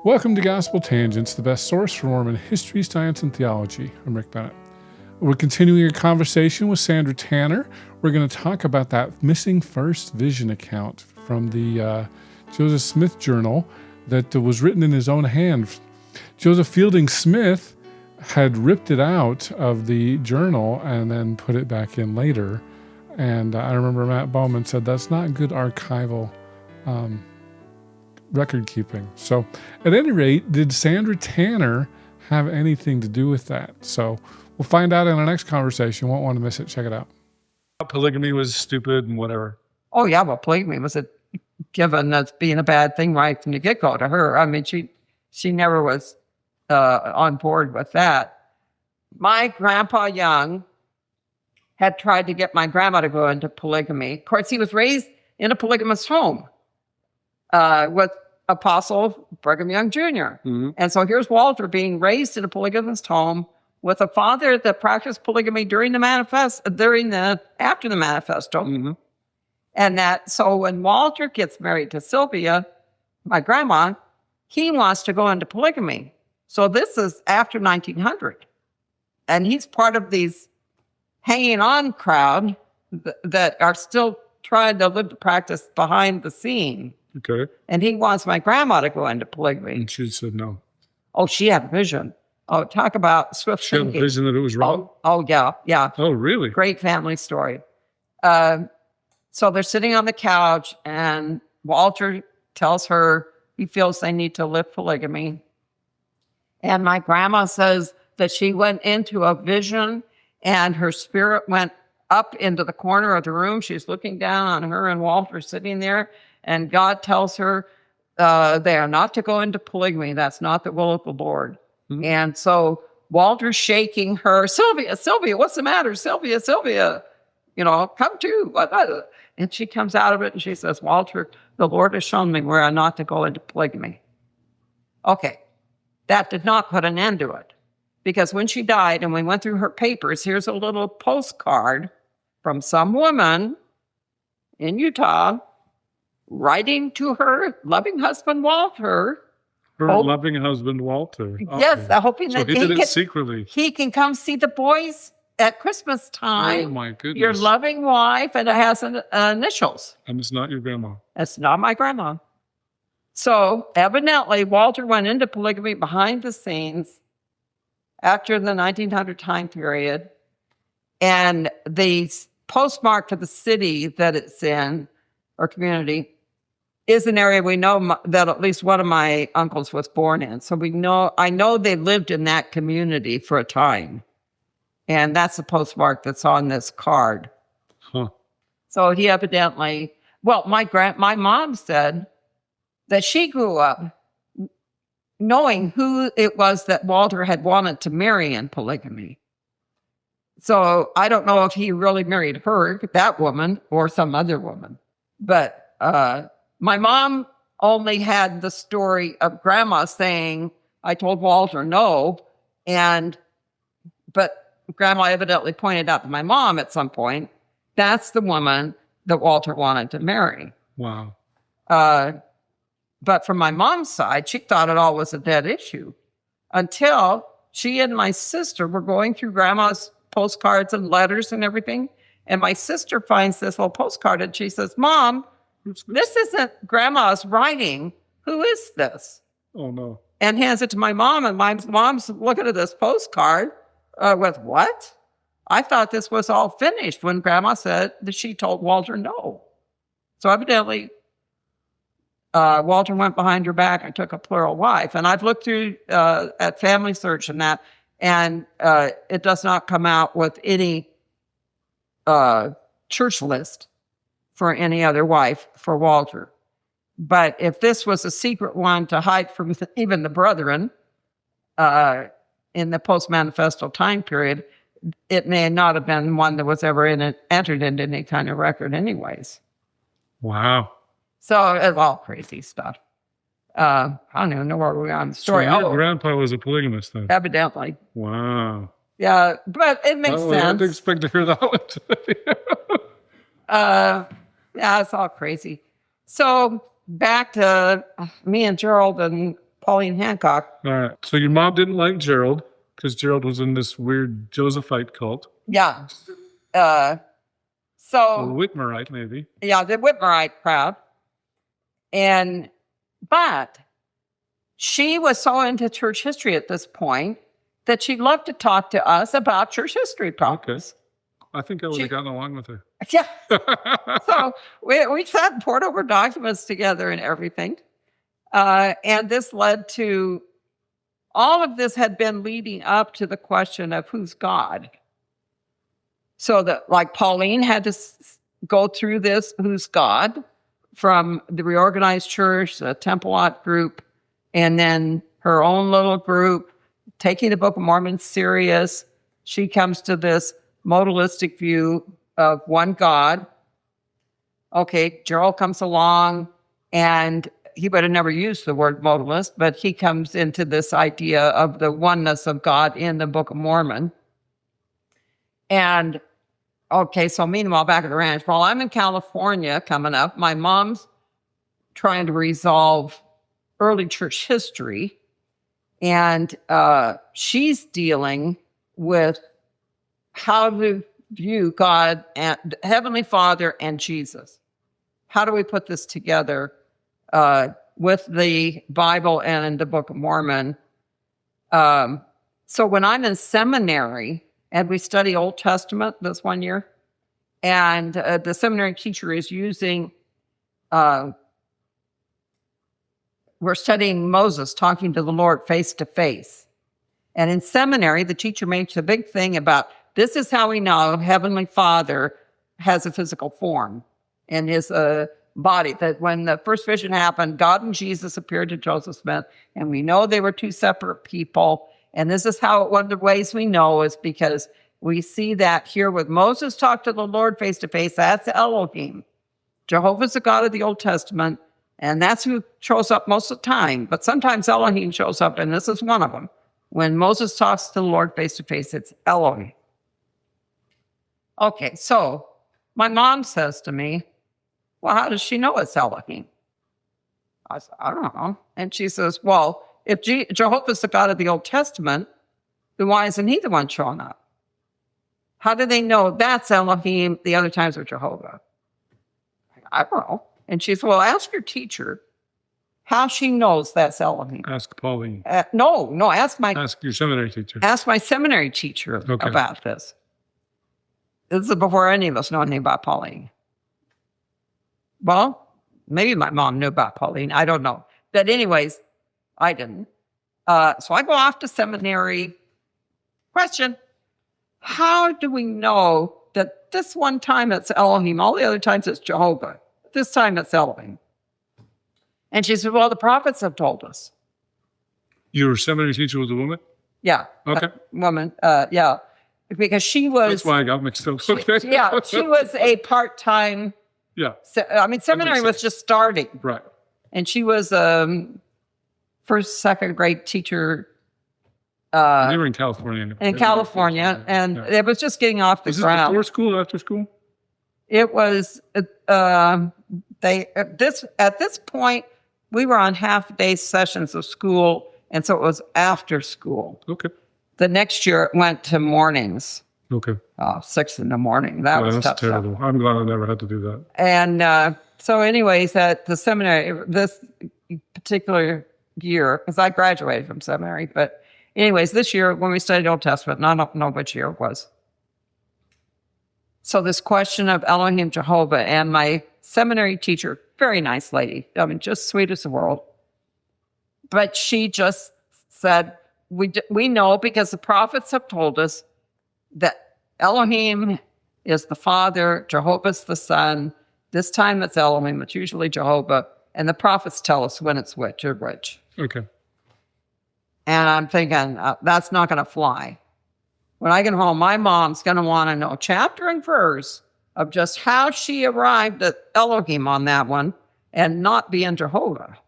Welcome to Gospel Tangents, the best source for Mormon history, science, and theology. I'm Rick Bennett. We're continuing a conversation with Sandra Tanner. We're going to talk about that missing first vision account from the Joseph Smith journal that was written in his own hand. Joseph Fielding Smith had ripped it out of the journal and then put it back in later. And I remember Matt Bowman said that's not good archival record keeping. So at any rate, did Sandra Tanner have anything to do with that? So we'll find out in our next conversation. Won't want to miss it. Check it out. Polygamy was stupid and whatever. Oh yeah, well, polygamy was given as being a bad thing right from the get-go to her. I mean, she never was on board with that. My grandpa Young had tried to get my grandma to go into polygamy. Of course, he was raised in a polygamous home with Apostle Brigham Young Jr. Mm-hmm. And so here's Walter being raised in a polygamous home with a father that practiced polygamy after the manifesto. Mm-hmm. And so when Walter gets married to Sylvia, my grandma, he wants to go into polygamy. So this is after 1900. And he's part of these hanging on crowd that are still trying to live the practice behind the scene. Okay. And he wants my grandma to go into polygamy. And she said no. Oh, she had a vision. Oh, talk about swift thinking. She had a vision that it was wrong? Oh, yeah. Oh, really? Great family story. So they're sitting on the couch, and Walter tells her he feels they need to live polygamy. And my grandma says that she went into a vision, and her spirit went up into the corner of the room. She's looking down on her and Walter sitting there. And God tells her they are not to go into polygamy. That's not the will of the Lord. Mm-hmm. And so Walter's shaking her, Sylvia, what's the matter? Sylvia, come to. And she comes out of it and she says, Walter, the Lord has shown me where I'm not to go into polygamy. Okay, that did not put an end to it. Because when she died and we went through her papers, here's a little postcard from some woman in Utah writing to her loving husband, Walter. Loving husband, Walter. Yes, hoping that he did it secretly. He can come see the boys at Christmas time. Oh, my goodness. Your loving wife, and it has initials. And it's not your grandma. It's not my grandma. So evidently, Walter went into polygamy behind the scenes after the 1900 time period. And the postmark for the city that it's in, or community, is an area we know that at least one of my uncles was born in. So I know they lived in that community for a time. And that's the postmark that's on this card. Huh. So he evidently, my mom said that she grew up knowing who it was that Walter had wanted to marry in polygamy. So I don't know if he really married her, that woman, or some other woman. But my mom only had the story of grandma saying, I told Walter no. But grandma evidently pointed out to my mom at some point, that's the woman that Walter wanted to marry. Wow. But from my mom's side, she thought it all was a dead issue until she and my sister were going through grandma's postcards and letters and everything. And my sister finds this little postcard and she says, Mom, this isn't grandma's writing. Who is this? Oh, no. And hands it to my mom. And my mom's looking at this postcard with, what? I thought this was all finished when grandma said that she told Walter no. So evidently, Walter went behind her back and took a plural wife. And I've looked through at Family Search and that, and it does not come out with any church list for any other wife for Walter. But if this was a secret one to hide from even the brethren in the post-manifesto time period, it may not have been one that was ever entered into any kind of record anyways. Wow. So it's all crazy stuff. I don't even know where we are on the story. So your grandpa was a polygamist then? Evidently. Wow. Yeah, but it makes sense. I didn't expect to hear that one today. Yeah, it's all crazy. So back to me and Gerald and Pauline Hancock. All right. So your mom didn't like Gerald because Gerald was in this weird Josephite cult. Yeah. Or So, Whitmerite, maybe. yeah, the Whitmerite crowd. But she was so into church history at this point that she loved to talk to us about church history problems. I think I would have gotten along with her. Yeah. So we sat and poured over documents together and everything. And this led to, all of this had been leading up to the question of who's God. So that, like, Pauline had to go through this, who's God, from the reorganized church, the Temple-Lot group, and then her own little group, taking the Book of Mormon serious. She comes to this modalistic view of one God. Okay, Gerald comes along, and he would have never used the word modalist, but he comes into this idea of the oneness of God in the Book of Mormon. And okay, so meanwhile, back at the ranch, while I'm in California coming up, my mom's trying to resolve early church history, and she's dealing with how to view God and Heavenly Father and Jesus. How do we put this together with the Bible and in the Book of Mormon? So when I'm in seminary and we study Old Testament this one year, and the seminary teacher is using, we're studying Moses talking to the Lord face to face. And in seminary, the teacher makes a big thing about, this is how we know Heavenly Father has a physical form in his body. That when the first vision happened, God and Jesus appeared to Joseph Smith, and we know they were two separate people. And this is how, one of the ways we know is because we see that here with Moses talk to the Lord face to face. That's Elohim. Jehovah's the God of the Old Testament, and that's who shows up most of the time. But sometimes Elohim shows up, and this is one of them. When Moses talks to the Lord face to face, it's Elohim. Okay, so my mom says to me, well, how does she know it's Elohim? I said, I don't know. And she says, well, if Jehovah's the God of the Old Testament, then why isn't he the one showing up? How do they know that's Elohim, the other times are Jehovah? I don't know. And she said, well, ask your teacher how she knows that's Elohim. Ask Pauline. No, ask your seminary teacher. Ask my seminary teacher about this. This is before any of us know anything about Pauline. Well, maybe my mom knew about Pauline. I don't know. But anyways, I didn't. So I go off to seminary. Question, how do we know that this one time it's Elohim, all the other times it's Jehovah? This time it's Elohim. And she said, well, the prophets have told us. Your seminary teacher was a woman? Yeah. Okay. Woman, yeah. Because she was... That's why I got mixed up. Okay. She was a part-time... Yeah. Seminary was just starting. Right. And she was first, second grade teacher. You were in California. And it was just getting off the ground. Was this before school, after school? It was, at this point, we were on half-day sessions of school, and so it was after school. Okay. The next year, it went to mornings. Okay. 6 in the morning. That was that's tough terrible. Stuff. I'm glad I never had to do that. And so anyways, at the seminary, this particular year, because I graduated from seminary, but anyways, this year when we studied Old Testament, and I don't know which year it was. So this question of Elohim, Jehovah, and my seminary teacher, very nice lady, I mean, just sweet as the world. But she just said, we know because the prophets have told us that Elohim is the Father, Jehovah's the Son. This time it's Elohim, it's usually Jehovah. And the prophets tell us when it's which or which. Okay. And I'm thinking, that's not going to fly. When I get home, my mom's going to want to know chapter and verse of just how she arrived at Elohim on that one and not being Jehovah.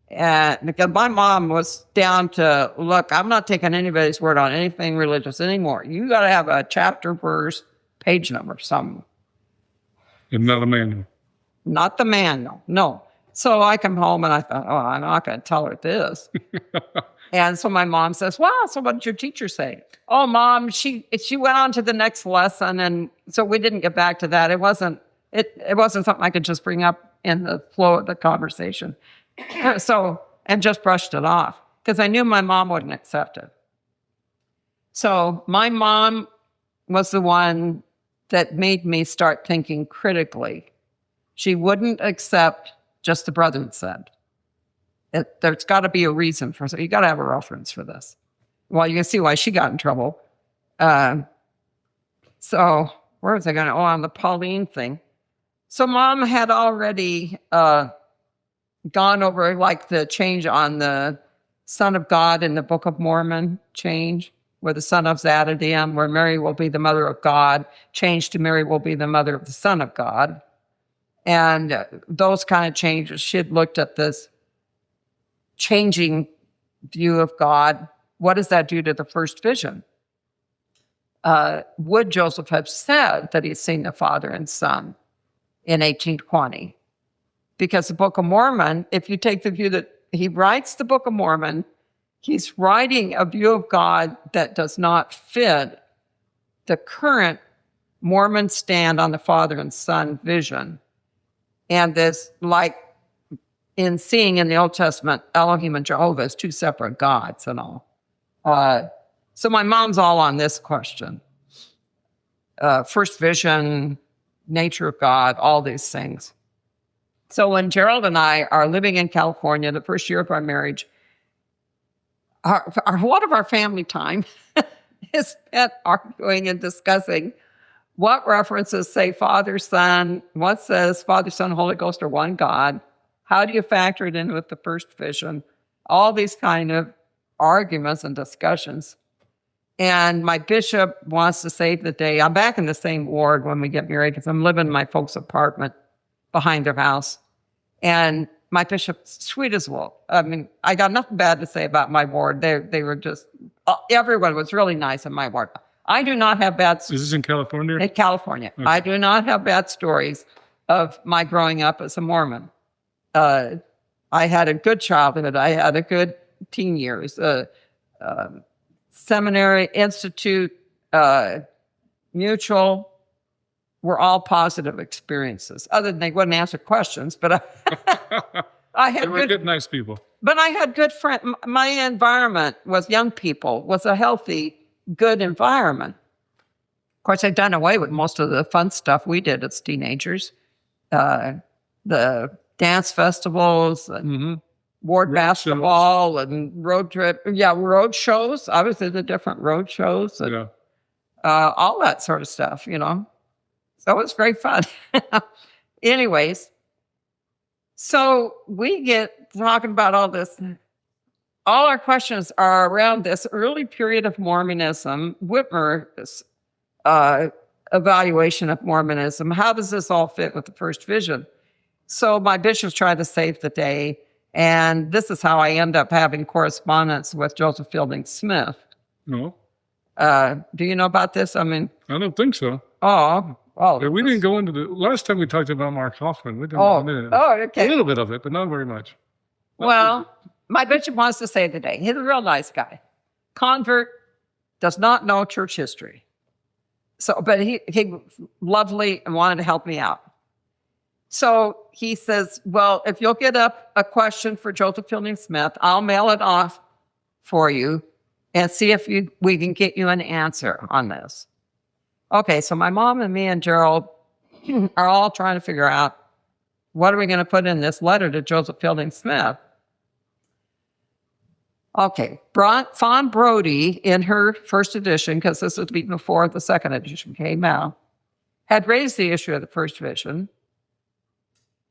And because my mom was down to, look, I'm not taking anybody's word on anything religious anymore. You got to have a chapter, verse, page number, something. And not a manual. Not the manual, no. So I come home and I thought, oh, I'm not going to tell her this. And so my mom says, wow, so what did your teacher say? Oh, Mom, she went on to the next lesson. And so we didn't get back to that. It wasn't something I could just bring up in the flow of the conversation. And just brushed it off because I knew my mom wouldn't accept it. So my mom was the one that made me start thinking critically. She wouldn't accept just the brother said. There's got to be a reason for it. You got to have a reference for this. Well, you can see why she got in trouble. So where was I going to? Oh, on the Pauline thing. So Mom had already gone over like the change on the Son of God in the Book of Mormon change, where the Son of Zadadian, where Mary will be the mother of God, changed to Mary will be the mother of the Son of God. And those kind of changes, she had looked at this changing view of God. What does that do to the first vision? Would Joseph have said that he's seen the Father and Son in 1820? Because the Book of Mormon, if you take the view that he writes the Book of Mormon, he's writing a view of God that does not fit the current Mormon stand on the Father and Son vision. And this, like in seeing in the Old Testament, Elohim and Jehovah as two separate gods and all. So my mom's all on this question. First vision, nature of God, all these things. So when Gerald and I are living in California, the first year of our marriage, a lot of our family time is spent arguing and discussing what references say Father, Son, what says Father, Son, Holy Ghost are one God. How do you factor it in with the first vision? All these kind of arguments and discussions. And my bishop wants to save the day. I'm back in the same ward when we get married because I'm living in my folks' apartment behind their house. And my bishop's sweet as wool. I mean, I got nothing bad to say about my ward. They were just, everyone was really nice in my ward. I do not have bad... Is this in California? In California. Okay. I do not have bad stories of my growing up as a Mormon. I had a good childhood. I had a good teen years. Seminary, institute, mutual, were all positive experiences. Other than they wouldn't answer questions, but I had good, nice people. But I had good friends. My environment was young people, was a healthy, good environment. Of course, I'd done away with most of the fun stuff we did as teenagers. The dance festivals, and ward basketball, and road trip. Yeah, road shows. I was in the different road shows. And, all that sort of stuff, you know. So it was great fun. Anyways, so we get talking about all this. All our questions are around this early period of Mormonism, Whitmer's evaluation of Mormonism. How does this all fit with the first vision? So my bishop's trying to save the day, and this is how I end up having correspondence with Joseph Fielding Smith. No. Do you know about this? I mean... I don't think so. Oh, well... Yeah, we didn't go into the... Last time we talked about Mark Hoffman, we didn't okay. A little bit of it, but not very much. Well, my bishop wants to save the day. He's a real nice guy. Convert, does not know church history. So, but he was lovely and wanted to help me out. So he says, well, if you'll get up a question for Joseph Fielding Smith, I'll mail it off for you and see if we can get you an answer on this. Okay, so my mom and me and Gerald are all trying to figure out, what are we going to put in this letter to Joseph Fielding Smith? Okay, Fawn Brody, in her first edition, because this would be before the second edition came out, had raised the issue of the first vision,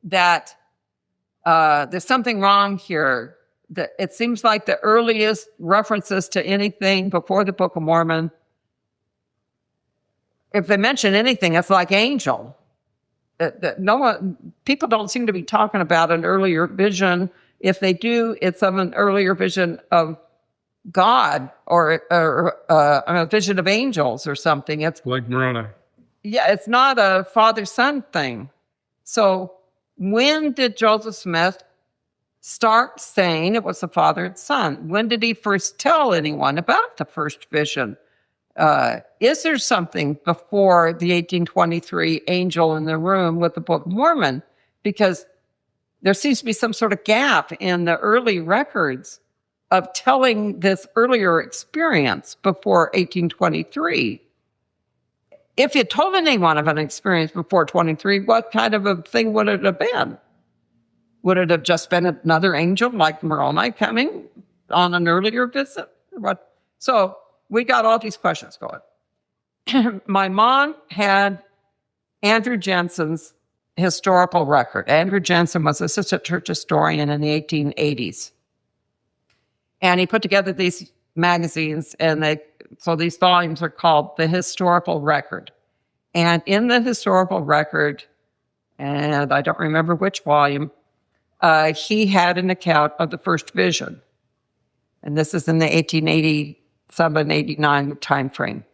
that there's something wrong here. That it seems like the earliest references to anything before the Book of Mormon, if they mention anything, it's like angel. People don't seem to be talking about an earlier vision. If they do, it's of an earlier vision of God or a vision of angels or something. It's like Moroni. Yeah, it's not a father-son thing. So when did Joseph Smith start saying it was the Father and Son? When did he first tell anyone about the first vision? Is there something before the 1823 angel in the room with the Book of Mormon? Because there seems to be some sort of gap in the early records of telling this earlier experience before 1823. If you told anyone of an experience before 23, what kind of a thing would it have been? Would it have just been another angel like Moroni coming on an earlier visit? What? So we got all these questions going. My mom had Andrew Jensen's historical record. Andrew Jensen was assistant church historian in the 1880s. And he put together these magazines, and so these volumes are called The Historical Record. And in the historical record, and I don't remember which volume, he had an account of the first vision. And this is in the 1887-89 time frame.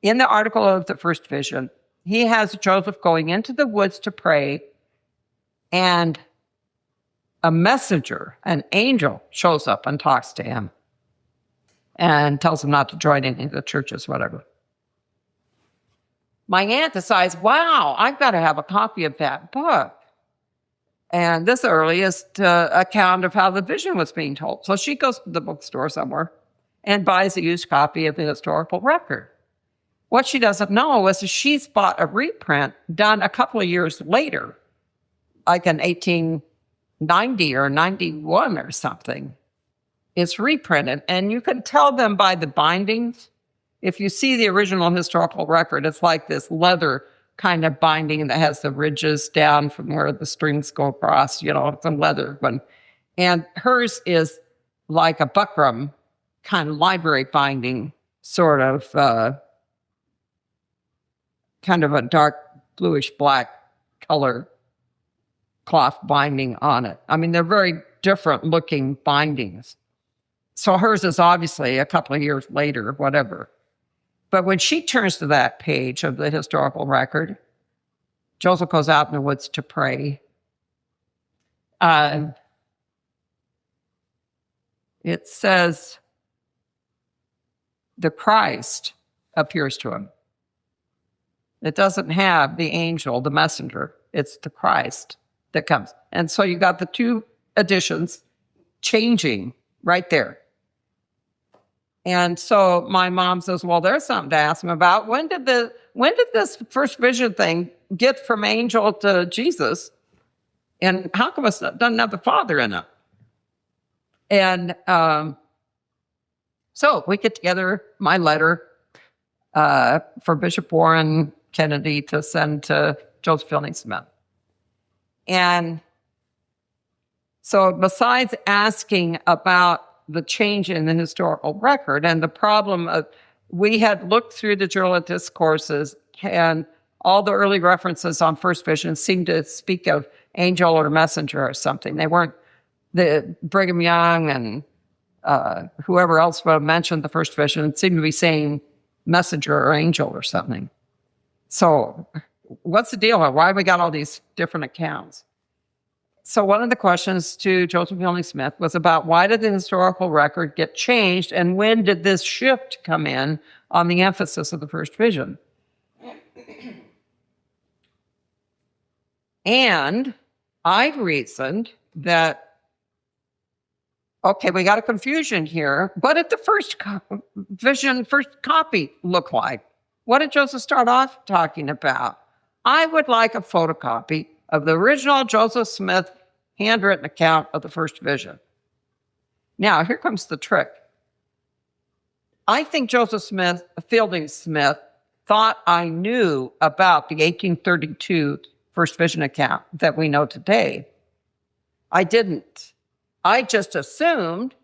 In the article of the first vision, he has Joseph going into the woods to pray, and a messenger, an angel, shows up and talks to him and tells him not to join any of the churches, whatever. My aunt decides, wow, I've got to have a copy of that book. And this earliest account of how the vision was being told. So she goes to the bookstore somewhere and buys a used copy of the historical record. What she doesn't know is that she's bought a reprint done a couple of years later, like in 1890 or 91 or something. It's reprinted, and you can tell them by the bindings. If you see the original historical record, it's like this leather kind of binding that has the ridges down from where the strings go across, it's a leather one. And hers is like a buckram kind of library binding, sort of kind of a dark bluish black color cloth binding on it. I mean, they're very different looking bindings. So hers is obviously a couple of years later, whatever. But when she turns to that page of the historical record, Joseph goes out in the woods to pray. It says, the Christ appears to him. It doesn't have the angel, the messenger. It's the Christ that comes. And so you got the two editions changing right there. And so my mom says, well, there's something to ask him about. When did this first vision thing get from angel to Jesus? And how come it doesn't have the Father in it? And so we get together my letter for Bishop Warren Kennedy to send to Joseph Fielding Smith. And so besides asking about the change in the historical record and the problem of, we had looked through the Journal of Discourses, and all the early references on first vision seemed to speak of angel or messenger or something. They weren't, the Brigham Young and whoever else mentioned the first vision seemed to be saying messenger or angel or something. So what's the deal? Why have we got all these different accounts? So one of the questions to Joseph Fielding Smith was about, why did the historical record get changed, and when did this shift come in on the emphasis of the first vision? And I reasoned that, okay, we got a confusion here. What did the first copy look like? What did Joseph start off talking about? I would like a photocopy of the original Joseph Smith handwritten account of the first vision. Now, here comes the trick. I think Joseph Fielding Smith, thought I knew about the 1832 first vision account that we know today. I didn't. I just assumed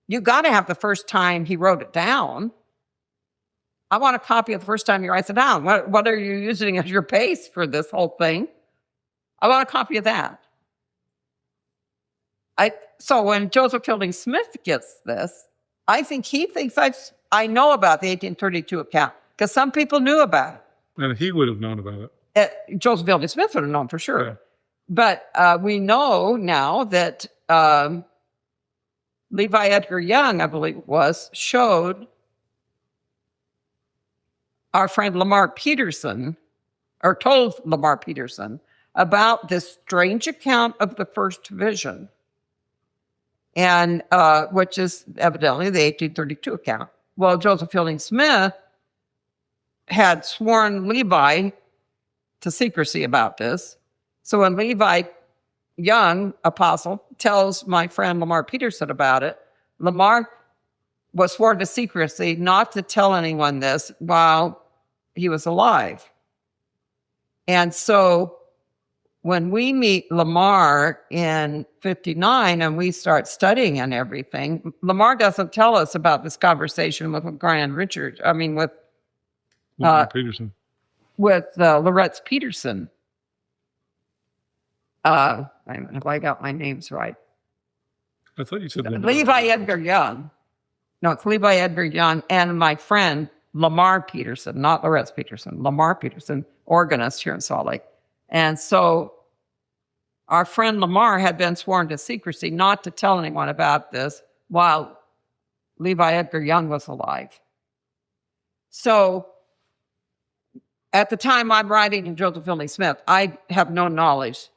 you got to have the first time he wrote it down. I want a copy of the first time he writes it down. What are you using as your base for this whole thing? I want a copy of that. So when Joseph Fielding Smith gets this, I think he thinks I know about the 1832 account, because some people knew about it. And he would have known about it. Joseph Fielding Smith would have known for sure. Yeah. But we know now that Levi Edgar Young, I believe it was, showed our friend Lamar Peterson, or told Lamar Peterson about this strange account of the first vision, and which is evidently the 1832 account. Well, Joseph Fielding Smith had sworn Levi to secrecy about this. So when Levi Young, apostle, tells my friend Lamar Peterson about it, Lamar was sworn to secrecy not to tell anyone this while he was alive. And so when we meet Lamar in 59 and we start studying and everything, Lamar doesn't tell us about this conversation with Grand Richard. I mean, with Peterson. With Loretz Peterson. Have I got my names right? I thought you said Levi Edgar Young. No, it's Levi Edgar Young and my friend Lamar Peterson, not Loretz Peterson, Lamar Peterson, organist here in Salt Lake. And so our friend Lamar had been sworn to secrecy not to tell anyone about this while Levi Edgar Young was alive. So at the time I'm writing to Joseph Fielding Smith, I have no knowledge.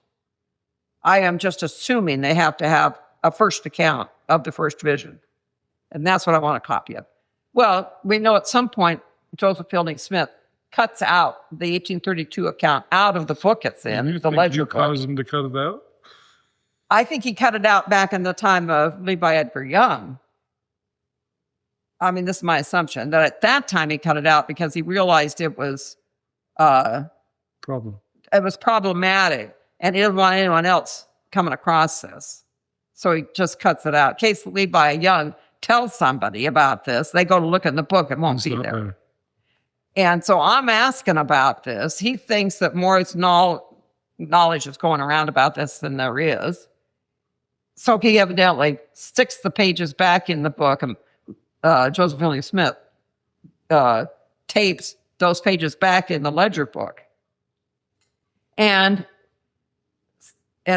I am just assuming they have to have a first account of the first vision. And that's what I want a copy of. Well, we know at some point Joseph Fielding Smith cuts out the 1832 account out of the book it's in, the ledger book. Caused him to cut it out? I think he cut it out back in the time of Levi Edgar Young. I mean, this is my assumption, that at that time he cut it out because he realized it was problematic and he didn't want anyone else coming across this. So he just cuts it out. In case Levi Young tells somebody about this, they go to look in the book, it won't be there. And so I'm asking about this. He thinks that more knowledge is going around about this than there is. So he evidently sticks the pages back in the book, and Joseph Fielding Smith tapes those pages back in the ledger book. And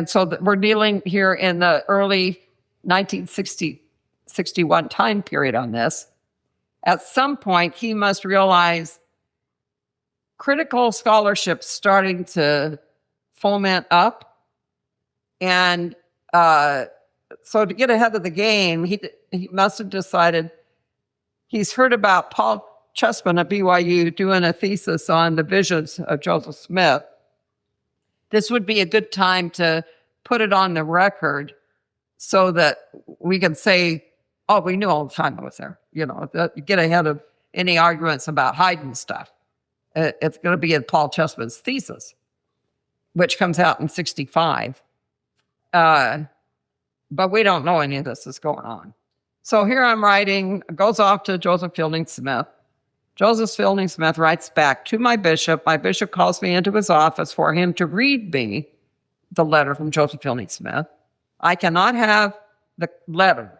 so we're dealing here in the early 1961 time period on this. At some point, he must realize critical scholarship starting to foment up. And so to get ahead of the game, he must have decided he's heard about Paul Chessman at BYU doing a thesis on the visions of Joseph Smith. This would be a good time to put it on the record so that we can say, oh, we knew all the time I was there. You know, get ahead of any arguments about hiding stuff. It's going to be in Paul Chessman's thesis, which comes out in 65. But we don't know any of this is going on. So here I'm writing, goes off to Joseph Fielding Smith. Joseph Fielding Smith writes back to my bishop. My bishop calls me into his office for him to read me the letter from Joseph Fielding Smith. I cannot have the letter.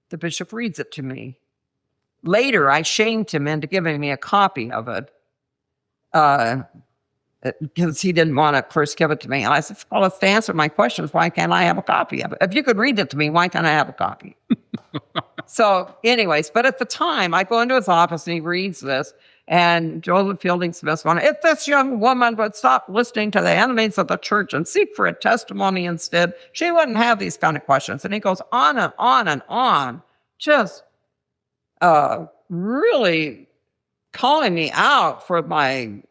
The bishop reads it to me. Later, I shamed him into giving me a copy of it because he didn't want to first give it to me. And I said, well, if the answer to my question is, why can't I have a copy of it? If you could read it to me, why can't I have a copy? So anyways, but at the time, I go into his office and he reads this, and Joseph Fielding Smith went, if this young woman would stop listening to the enemies of the church and seek for a testimony instead, she wouldn't have these kind of questions. And he goes on and on and on, just really calling me out for my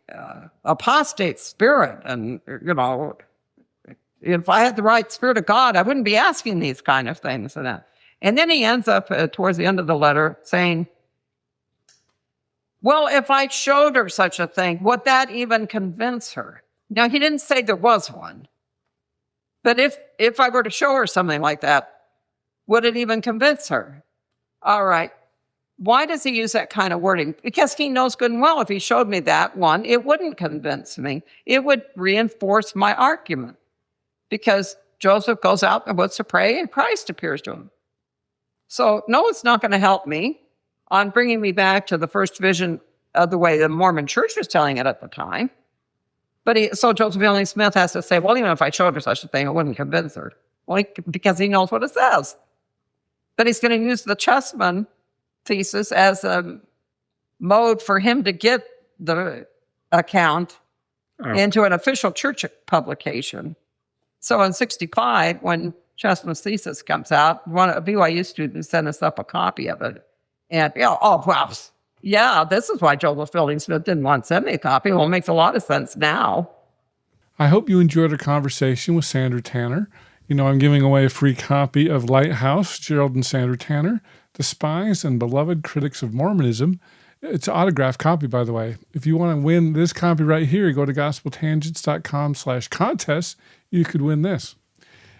apostate spirit. And, you know, if I had the right spirit of God, I wouldn't be asking these kind of things. And then he ends up towards the end of the letter saying, well, if I showed her such a thing, would that even convince her? Now, he didn't say there was one. But if I were to show her something like that, would it even convince her? All right. Why does he use that kind of wording? Because he knows good and well if he showed me that one, it wouldn't convince me. It would reinforce my argument. Because Joseph goes out and wants to pray, and Christ appears to him. So, no, it's not going to help me on bringing me back to the first vision of the way the Mormon church was telling it at the time. So Joseph Fielding Smith has to say, well, even if I showed her such a thing, it wouldn't convince her. Well, because he knows what it says. But he's going to use the Chessman thesis as a mode for him to get the account into an official church publication. So in 1965, when Chessman's thesis comes out, one of BYU students sent us up a copy of it. And, this is why Joseph Fielding Smith didn't want to send me a copy. Well, it makes a lot of sense now. I hope you enjoyed our conversation with Sandra Tanner. I'm giving away a free copy of Lighthouse, Gerald and Sandra Tanner, The Spies and Beloved Critics of Mormonism. It's an autographed copy, by the way. If you want to win this copy right here, go to gospeltangents.com/contest. You could win this.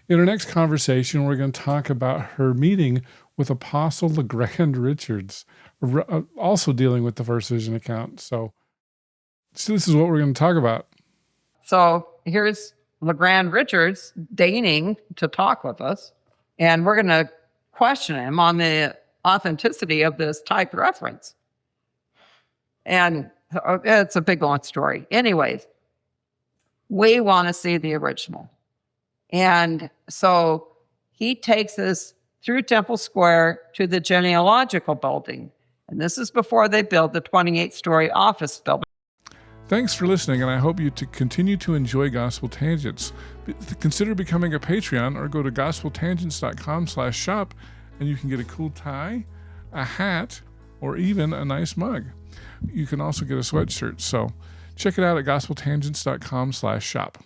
In our next conversation, we're going to talk about her meeting with Apostle LeGrand Richards, also dealing with the first vision account. So this is what we're going to talk about. So here's LeGrand Richards deigning to talk with us, and we're going to question him on the authenticity of this typed reference. And it's a big long story. Anyways, we want to see the original. And so he takes us through Temple Square to the genealogical building. And this is before they build the 28-story office building. Thanks for listening, and I hope you to continue to enjoy Gospel Tangents. Consider becoming a Patreon or go to gospeltangents.com/shop, and you can get a cool tie, a hat, or even a nice mug. You can also get a sweatshirt. So check it out at gospeltangents.com/shop.